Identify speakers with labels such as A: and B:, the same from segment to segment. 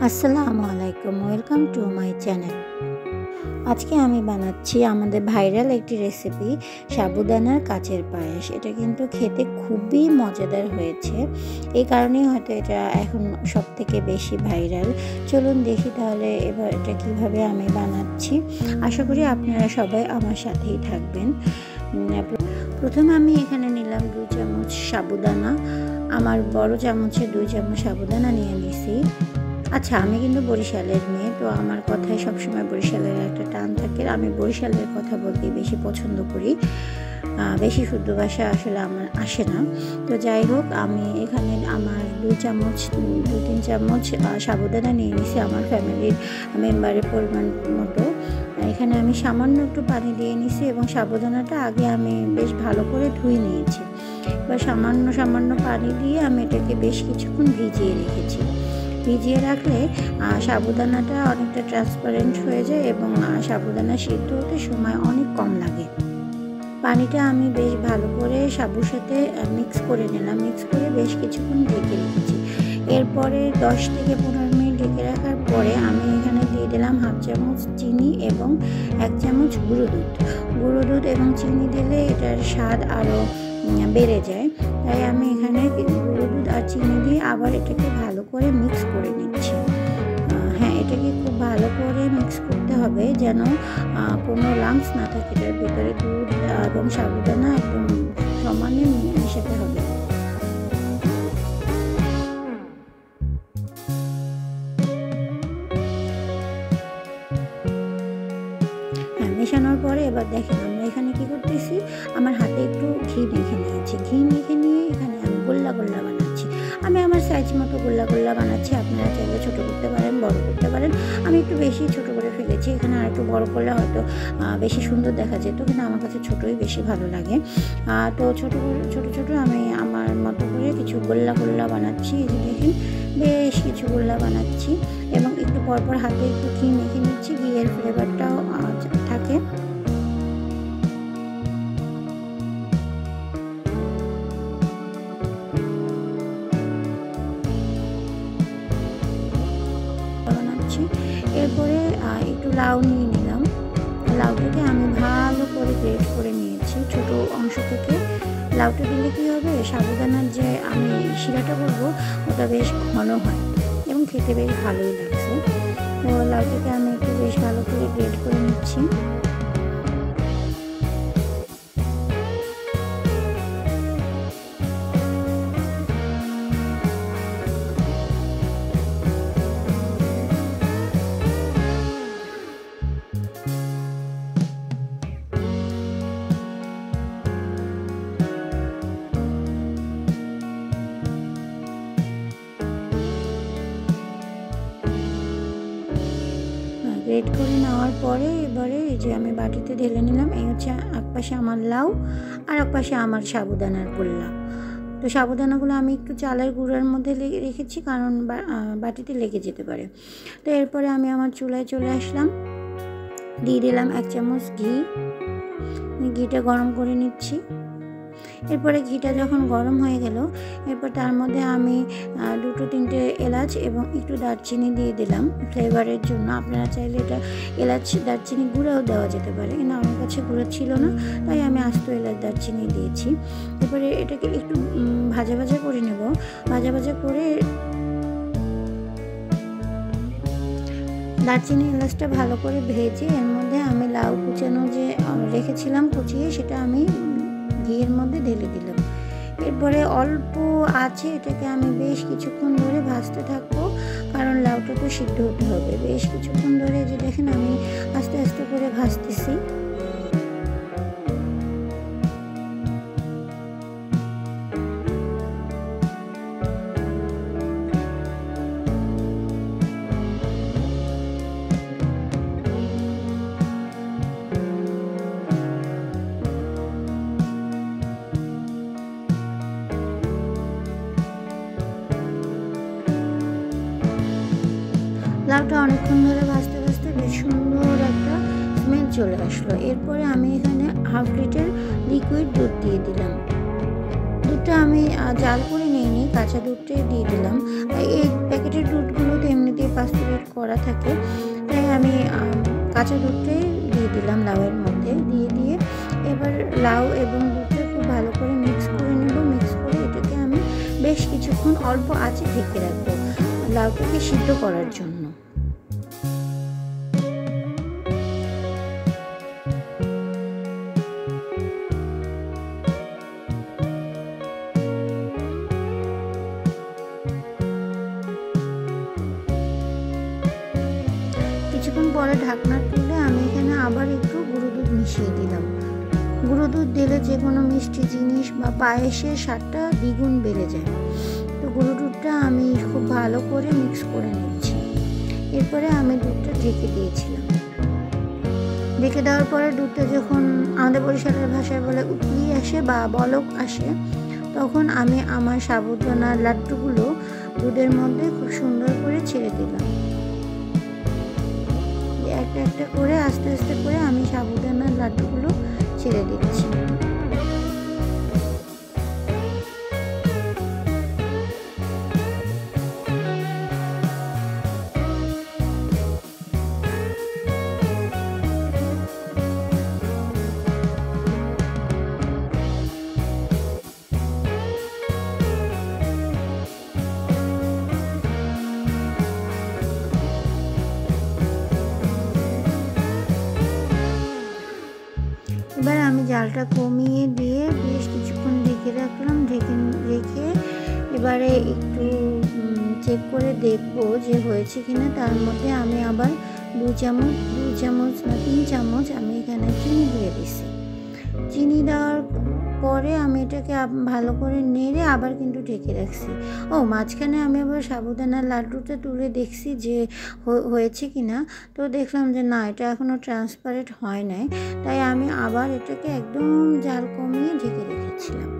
A: আসসালামু আলাইকুম, welcome to my channel. আজকে আমি বানাচ্ছি আমাদের ভাইরাল একটি রেসিপি, সাবুদানার কাচের পায়েস। এটা কিন্তু খেতে খুবই মজাদার হয়েছে, এই কারণেই হয়তো এটা এখন সব থেকে বেশি ভাইরাল। চলুন দেখি তাহলে এবার এটা কিভাবে আমি বানাচ্ছি। আশা করি আপনারা সবাই আমার সাথেই থাকবেন। প্রথমে আমি এখানে নিলাম 2 চামচ সাবুদানা। আমার বড় চামচে 2 চামচ সাবুদানা নিয়ে নিছি। আচ্ছা, আমি কিন্তু বরিশালের মেয়ে, তো আমার কথায় সবসময় বরিশালের একটা টান থাকে। আমি বরিশালের কথা বলতে বেশি পছন্দ করি, বেশি শুদ্ধ ভাষা আসলে আমার আসে না। তো যাই হোক, আমি এখানে আমার 2-3 চামচ সাবুদানা নিয়ে নিছি আমার ফ্যামিলির মেম্বারের পরিমাণ মতো। এখানে আমি সামান্য একটু পানি দিয়ে নিছি এবং সাবুদানাটা আগে আমি বেশ ভালো করে ধুয়ে নিয়েছি। এবার সামান্য পানি দিয়ে আমি এটাকে বেশ কিছুক্ষণ ভিজিয়ে রেখেছি। ভিজিয়ে রাখলে সাবুদানাটা অনেকটা ট্রান্সপারেন্ট হয়ে যায় এবং সাবুদানা সিদ্ধ হতে সময় অনেক কম লাগে। পানিটা আমি বেশ ভালো করে সাবুর সাথে মিক্স করে নিলাম। মিক্স করে বেশ কিছুক্ষণ ঢেকে রেখেছি। এরপরে 10 থেকে 15 মিনিট ঢেকে রাখার পরে আমি এখানে দিয়ে দিলাম 1/2 চামচ চিনি এবং 1 চামচ গুঁড়ো দুধ এবং চিনি দিলে এটার স্বাদ আরও বেড়ে যায়। তাই আমি এখানে গুঁড়ো দুধ আর চিনি দিয়ে আবার এটাকে ভালো করে মিক্স করে নিচ্ছি। হ্যাঁ, এটাকে খুব ভালো করে মিক্স করতে হবে যেন কোনো লাম্পস না থাকে। এটার ভিতরে দুধ এবং সাবুদানা একদম সমানে মেশাতে হবে। মেশানোর পরে এবার দেখেন আমরা এখানে কি করতেছি, আমার হাতে একটু ঘি মেখে নিয়েছি। ঘি মেখে নিয়ে এখানে আমি গোল্লা বানাচ্ছি। আমি আমার সাইজ মতো গোল্লা বানাচ্ছি। আপনারা চাইলে ছোটো করতে পারেন, বড় করতে পারেন। আমি একটু বেশি ছোটো করে ফেলেছি। এখানে আর একটু বড় করলে হয়তো বেশি সুন্দর দেখা যেত, কিন্তু আমার কাছে ছোটোই বেশি ভালো লাগে। তো ছোটো আমি আমার মতো করে কিছু গোল্লা বানাচ্ছি। এই যে দেখেন, বেশ কিছু গোল্লা বানাচ্ছি এবং একটু পরপর হাতে একটু ঘি মেখে নিচ্ছি, ঘিয়ের ফ্লেভারটাও থাকে। বানাচ্ছি। এরপরে একটু লাউ নিয়ে নিলাম। লাউটাকে আমি ভালো করে গ্রেট করে নিয়েছি ছোট অংশ থেকে। লাউটা দিলে কী হবে, সাবুদানার যে আমি শিরাটা করবো ওটা বেশ ঘন হয় এবং খেতে বেশ ভালোই লাগছে। তো লাউটাকে আমি একটু বেশ ভালো করে গ্রেট করে নিচ্ছি। গ্রেট করে নেওয়ার পরে এবারে এই যে আমি বাটিতে ঢেলে নিলাম। এই হচ্ছে একপাশে আমার লাউ আর একপাশে আমার সাবুদানার গোল্লা। তো সাবুদানাগুলো আমি একটু চালের গুঁড়ার মধ্যে রেখেছি, কারণ বাটিতে লেগে যেতে পারে। তো এরপরে আমি আমার চুলায় চলে আসলাম। দিয়ে দিলাম 1 চামচ ঘি। ঘিটা গরম করে নিচ্ছি। এরপরে ঘিটা যখন গরম হয়ে গেল, এরপর তার মধ্যে আমি 2-3টে এলাচ এবং একটু দারচিনি দিয়ে দিলাম ফ্লেভারের জন্য। আপনারা চাইলে এটা এলাচ দারচিনি গুঁড়াও দেওয়া যেতে পারে, কিন্তু আমার কাছে গুঁড়া ছিল না, তাই আমি আস্ত এলাচ দারচিনি দিয়েছি। এরপরে এটাকে একটু ভাজা করে নেব। ভাজা করে দারচিনি এলাচটা ভালো করে ভেজে এর মধ্যে আমি লাউ কুচানো যে রেখেছিলাম কুচিয়ে, সেটা আমি ঘিয়ের মধ্যে ঢেলে দিলাম। এরপরে অল্প আছে এটাকে আমি বেশ কিছুক্ষণ ধরে ভাজতে থাকবো, কারণ লাউটা তো সিদ্ধ হতে হবে। বেশ কিছুক্ষণ ধরে যে দেখেন আমি আস্তে করে ভাজতেছি। লাউটা অনেকক্ষণ ধরে ভাজতে বেশ সুন্দর একটা স্মেল চলে আসলো। এরপরে আমি এখানে 1/2 লিটার লিকুইড দুধ দিয়ে দিলাম। দুধটা আমি জাল করে নিইনি, কাঁচা দুধটাই দিয়ে দিলাম। এই প্যাকেটের দুধগুলো তো এমনিতেই পাঁচমিনিট করা থাকে, তাই আমি কাঁচা দুধটাই দিয়ে দিলাম লাউয়ের মধ্যে। দিয়ে এবার লাউ এবং দুধটা খুব ভালো করে মিক্স করে নেব। মিক্স করে এটাকে আমি বেশ কিছুক্ষণ অল্প আঁচে ঢেকে রাখবো লাউটাকে সিদ্ধ করার জন্য। কিছুক্ষণ পরে ঢাকনা তুলে আমি এখানে আবার একটু গুঁড়ো দুধ মিশিয়ে দিলাম। গুঁড়ো দুধ দিলে যে কোনো মিষ্টি জিনিস বা পায়েসের স্বাদটা দ্বিগুণ বেড়ে যায়। তো গুঁড়ো দুধটা আমি খুব ভালো করে মিক্স করে নিচ্ছি। এরপরে আমি দুধটা ঢেকে দিয়েছিলাম। ঢেকে দেওয়ার পরে দুধটা যখন আমাদের বরিশালের ভাষায় বলে উতলি আসে বা বলক আসে, তখন আমি আমার সাবুদানার লাড্ডুগুলো দুধের মধ্যে খুব সুন্দর করে ছেড়ে দিলাম। একটা একটা করে আস্তে আস্তে করে আমি সাবুদানার লাড্ডুগুলো ছেড়ে দিচ্ছি। এবার আমি জালটা কমিয়ে দিয়ে বেশ কিছুক্ষণ ঢেকে রাখলাম। রেখে এবারে একটু চেক করে দেখবো যে হয়েছে কিনা। তার মধ্যে আমি আবার 2 চামচ না 3 চামচ আমি এখানে চিনি দিয়ে দিছি। চিনি দেওয়ার পরে আমি এটাকে ভালো করে নেড়ে আবার কিন্তু ঢেকে রাখছি। মাঝখানে আমি আবার সাবুদানার লাড্ডুটা তুলে দেখছি যে হয়েছে কিনা। তো দেখলাম যে না, এটা এখনও ট্রান্সপারেন্ট হয় নাই, তাই আমি আবার এটাকে একদম জাল কমিয়ে ঢেকে রেখেছিলাম।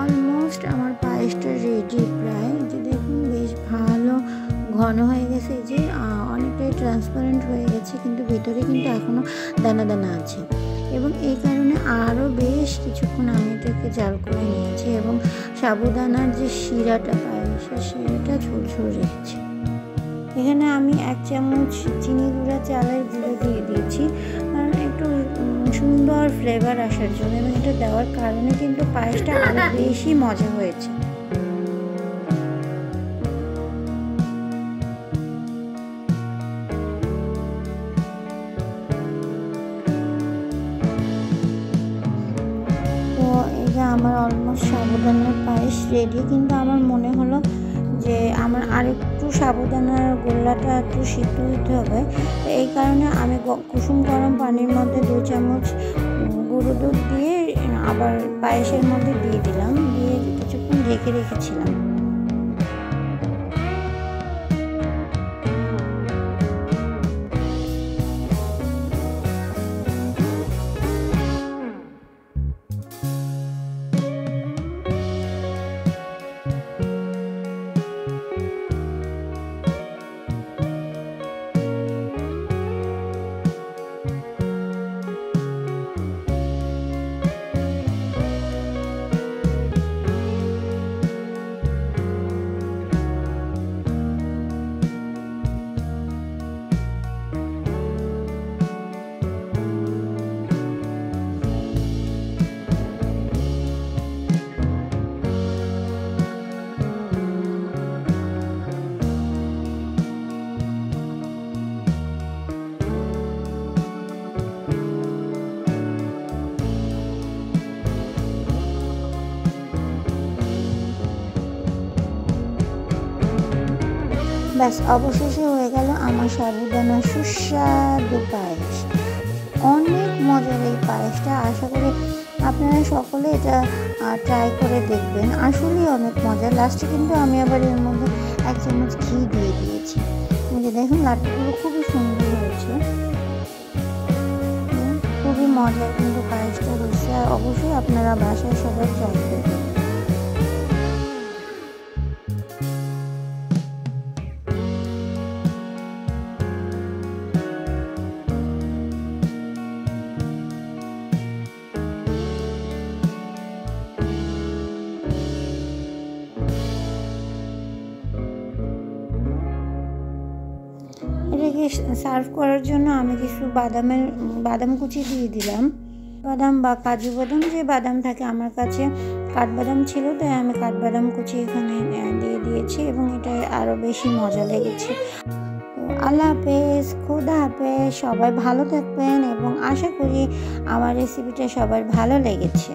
A: অলমোস্ট আমার পায়েসটা রেডি প্রায়। যে দেখুন বেশ ভালো ঘন হয়ে গেছে, যে অনেকটাই ট্রান্সপারেন্ট হয়ে গেছে, কিন্তু ভেতরে কিন্তু এখনও দানা দানা আছে। এবং এই কারণে আরও বেশ কিছুক্ষণ আমি এটাকে জাল করে নিয়েছি এবং সাবুদানার যে শিরাটা পায়েসের শিরাটা ঝোল রেখেছি। এখানে আমি 1 চামচ চিনি গুঁড়া চালের গুঁড়ো দিয়ে দিয়েছি, কারণ একটু সুন্দর ফ্লেভার আসার জন্য, এবং এটা দেওয়ার কারণে কিন্তু পায়েসটা আরও বেশি মজা হয়েছে। তো এই যে আমার অলমোস্ট সাবুদানার পায়েস রেডি। কিন্তু আমার মনে হলো যে আমার আরেকটু সাবুদানার গোল্লাটা একটু সিদ্ধ হতে হবে। তো এই কারণে আমি কুসুম গরম পানির মধ্যে 2 চামচ গুঁড়ো দুধ দিয়ে আবার পায়েসের মধ্যে দিয়ে দিলাম। দিয়ে কিছুক্ষণ ঢেকে রেখেছিলাম। ব্যাস, অবশেষে হয়ে গেল আমার সাবুদানার সুস্বাদু পায়েস। অনেক মজার এই পায়েসটা। আশা করি আপনারা সকলে এটা ট্রাই করে দেখবেন। আসলেই অনেক মজা। লাস্টে কিন্তু আমি আবার এর মধ্যে 1 চামচ ঘি দিয়ে দিয়েছি। যে দেখুন লাড্ডুগুলো খুবই সুন্দর হয়েছে। মজার কিন্তু পায়েসটা হয়েছে। আর অবশ্যই আপনারা বাসায় সবাই ট্রাই করবেন। এটাকে সার্ভ করার জন্য আমি কিছু বাদাম কুচি দিয়ে দিলাম। বাদাম বা কাজু বাদাম, যে বাদাম থাকে, আমার কাছে কাঠবাদাম ছিল তাই আমি কাঠবাদাম কুচি এখানে দিয়ে দিয়েছি এবং এটা আরও বেশি মজা লেগেছে। তো আল্লাহ হাফেজ, খোদা হাফেজ, সবাই ভালো থাকবেন এবং আশা করি আমার রেসিপিটা সবার ভালো লেগেছে।